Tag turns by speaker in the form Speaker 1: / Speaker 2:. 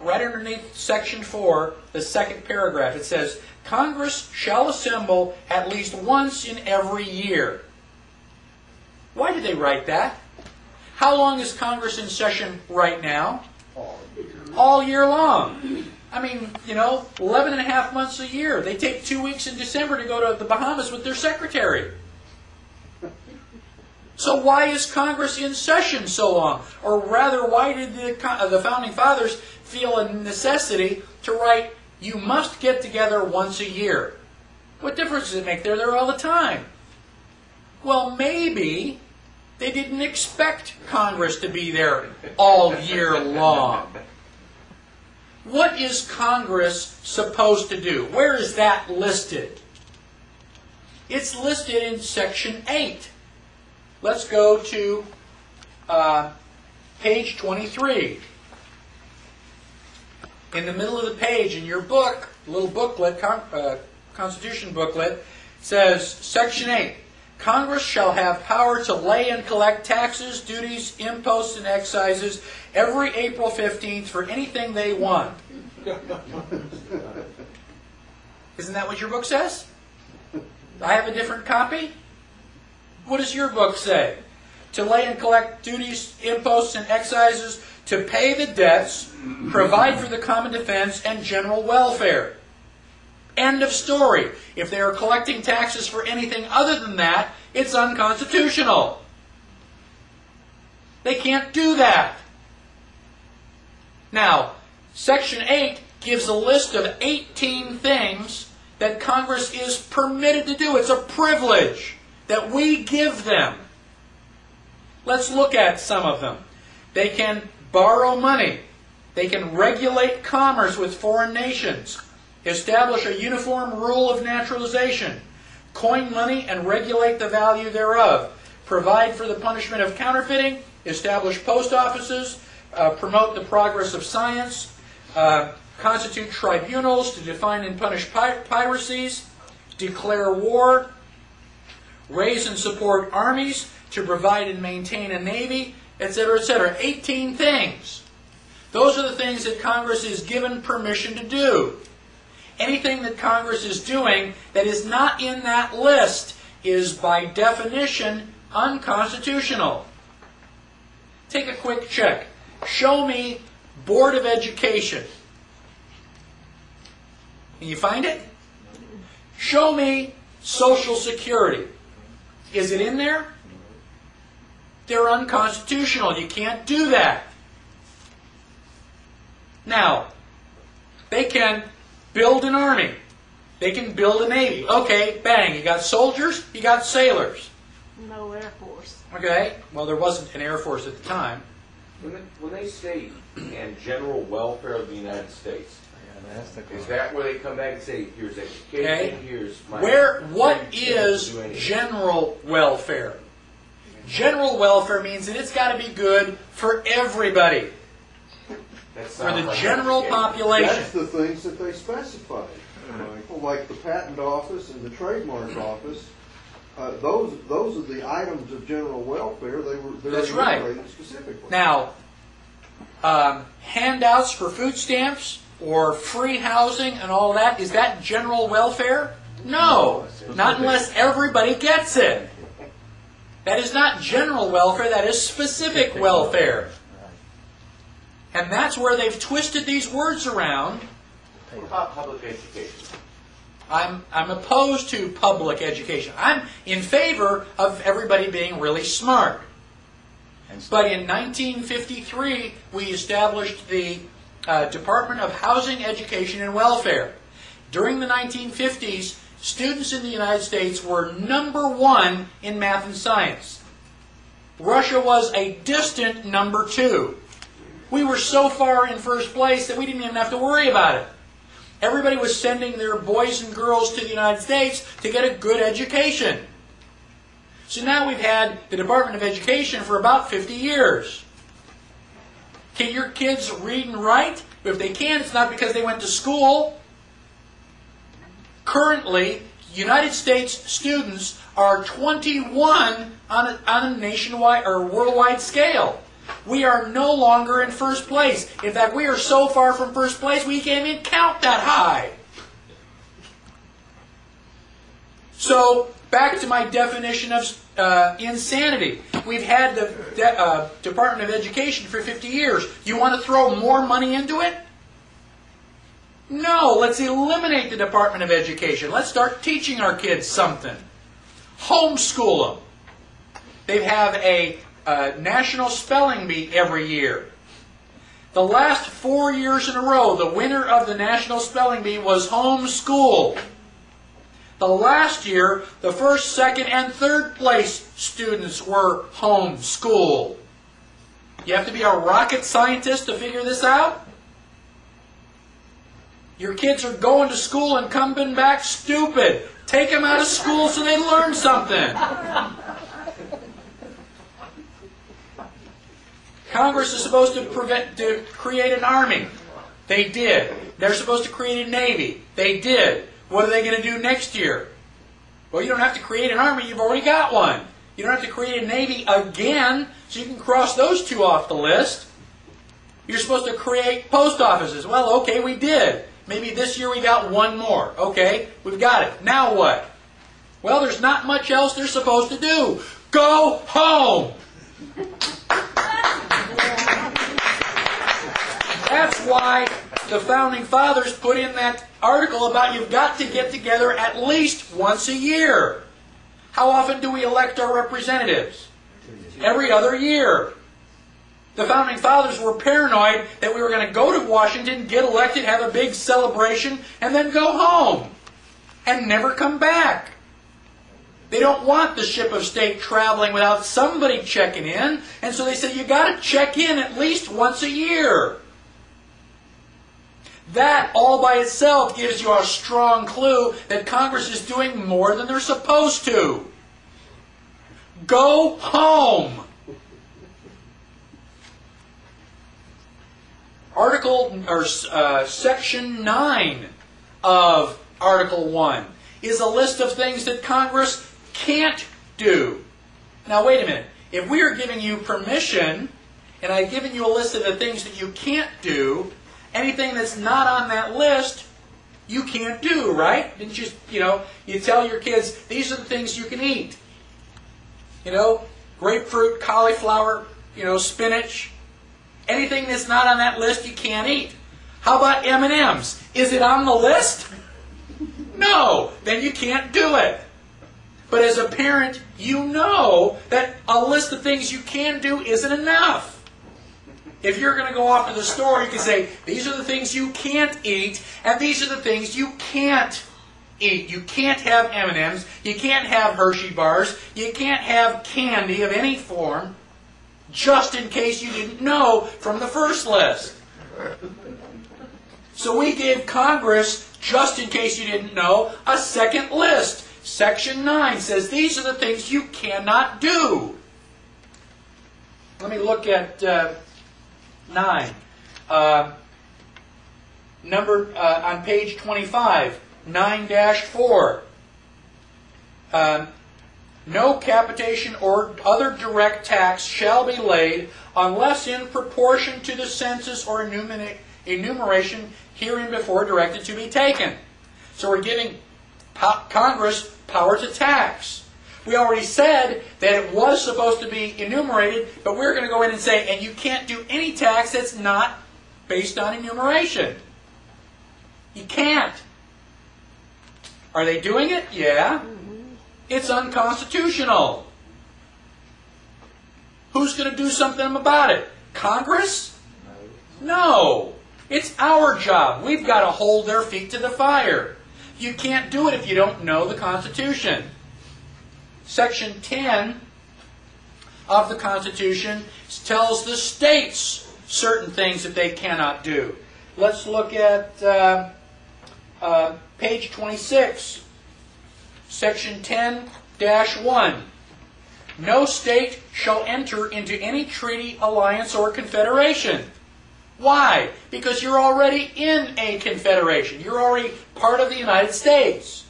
Speaker 1: right underneath Section 4, the second paragraph, it says, Congress shall assemble at least once in every year. Why did they write that? How long is Congress in session right now? All year long. I mean, 11 and a half months a year. They take 2 weeks in December to go to the Bahamas with their secretary. So why is Congress in session so long? Or rather, why did the Founding Fathers feel a necessity to write, you must get together once a year? What difference does it make? They're there all the time. Well, maybe they didn't expect Congress to be there all year long. What is Congress supposed to do? Where is that listed? It's listed in Section 8. Let's go to page 23. In the middle of the page in your book, little booklet, Constitution booklet, says, Section 8, Congress shall have power to lay and collect taxes, duties, imposts, and excises every April 15th for anything they want. Isn't that what your book says? I have a different copy. What does your book say? To lay and collect duties, imposts, and excises, to pay the debts, provide for the common defense, and general welfare. End of story. If they are collecting taxes for anything other than that, it's unconstitutional. They can't do that. Now, Section 8 gives a list of 18 things that Congress is permitted to do. It's a privilege that we give them. Let's look at some of them. They can borrow money. They can regulate commerce with foreign nations. Establish a uniform rule of naturalization. Coin money and regulate the value thereof. Provide for the punishment of counterfeiting. Establish post offices. Promote the progress of science. Constitute tribunals to define and punish piracies. Declare war. Raise and support armies to provide and maintain a navy, etc., etc. 18 things. Those are the things that Congress is given permission to do. Anything that Congress is doing that is not in that list is by definition unconstitutional. Take a quick check. Show me Board of Education. Can you find it? Show me Social Security. Is it in there? They're unconstitutional. You can't do that. Now, they can build an army. They can build a navy. Okay, bang. You got soldiers, you got sailors.
Speaker 2: No Air Force.
Speaker 1: Okay, well, there wasn't an Air Force at the time.
Speaker 3: When they say and general welfare of the United States, is that where they come back and say, here's education,
Speaker 1: Okay.
Speaker 3: here's my...
Speaker 1: What is general welfare? General welfare means that it's got to be good for everybody. For the general population.
Speaker 4: That's the things that they specify. Like the Patent Office and the Trademark Office, those are the items of general welfare. They're enumerated specifically.
Speaker 1: Now, handouts for food stamps or free housing and all that, is that general welfare? No, not unless everybody gets it. That is not general welfare, that is specific welfare. And that's where they've twisted these words around.
Speaker 3: What about public education?
Speaker 1: I'm opposed to public education. I'm in favor of everybody being really smart. But in 1953, we established the Department of Housing, Education, and Welfare. During the 1950s, students in the United States were #1 in math and science. Russia was a distant #2. We were so far in first place that we didn't even have to worry about it. Everybody was sending their boys and girls to the United States to get a good education. So now we've had the Department of Education for about 50 years. Can your kids read and write? If they can, it's not because they went to school. Currently, United States students are 21 on a nationwide or worldwide scale. We are no longer in first place. In fact, we are so far from first place we can't even count that high. So, back to my definition of insanity. We've had the Department of Education for 50 years. You want to throw more money into it? No, let's eliminate the Department of Education. Let's start teaching our kids something. Homeschool them. They have a National Spelling Bee every year. The last 4 years in a row, the winner of the National Spelling Bee was homeschooled. The last year, the first, second, and third place students were homeschooled. You have to be a rocket scientist to figure this out? Your kids are going to school and coming back stupid. Take them out of school so they learn something. Congress is supposed to create an army. They did. They're supposed to create a navy. They did. What are they going to do next year? Well, you don't have to create an army. You've already got one. You don't have to create a navy again, so you can cross those two off the list. You're supposed to create post offices. Well, okay, we did. Maybe this year we got one more. Okay, we've got it. Now what? Well, there's not much else they're supposed to do. Go home! That's why the Founding Fathers put in that article about you've got to get together at least once a year. How often do we elect our representatives? Every other year. The Founding Fathers were paranoid that we were going to go to Washington, get elected, have a big celebration, and then go home. And never come back. They don't want the ship of state traveling without somebody checking in. And so they said, you got to check in at least once a year. That all by itself gives you a strong clue that Congress is doing more than they're supposed to. Go home. Section 9 of Article 1 is a list of things that Congress can't do. Now wait a minute. If we are giving you permission, and I've given you a list of the things that you can't do, anything that's not on that list, you can't do, right? Didn't you tell your kids, these are the things you can eat. Grapefruit, cauliflower, spinach. Anything that's not on that list, you can't eat. How about M&Ms? Is it on the list? No, then you can't do it. But as a parent, you know that a list of things you can do isn't enough. If you're going to go off to the store, you can say, these are the things you can't eat, and these are the things you can't eat. You can't have M&Ms, you can't have Hershey bars, you can't have candy of any form, just in case you didn't know from the first list. So we gave Congress, just in case you didn't know, a second list. Section 9 says these are the things you cannot do. Let me look at 9. On page 25, 9-4. No capitation or other direct tax shall be laid unless in proportion to the census or enumeration hereinbefore directed to be taken. So we're giving Congress power to tax. We already said that it was supposed to be enumerated, but we're going to go in and say, and you can't do any tax that's not based on enumeration. You can't. Are they doing it? Yeah. It's unconstitutional. Who's going to do something about it? Congress? No. It's our job. We've got to hold their feet to the fire. You can't do it if you don't know the Constitution. Section 10 of the Constitution tells the states certain things that they cannot do. Let's look at page 26, Section 10-1. No state shall enter into any treaty, alliance, or confederation. Why? Because you're already in a confederation. You're already part of the United States.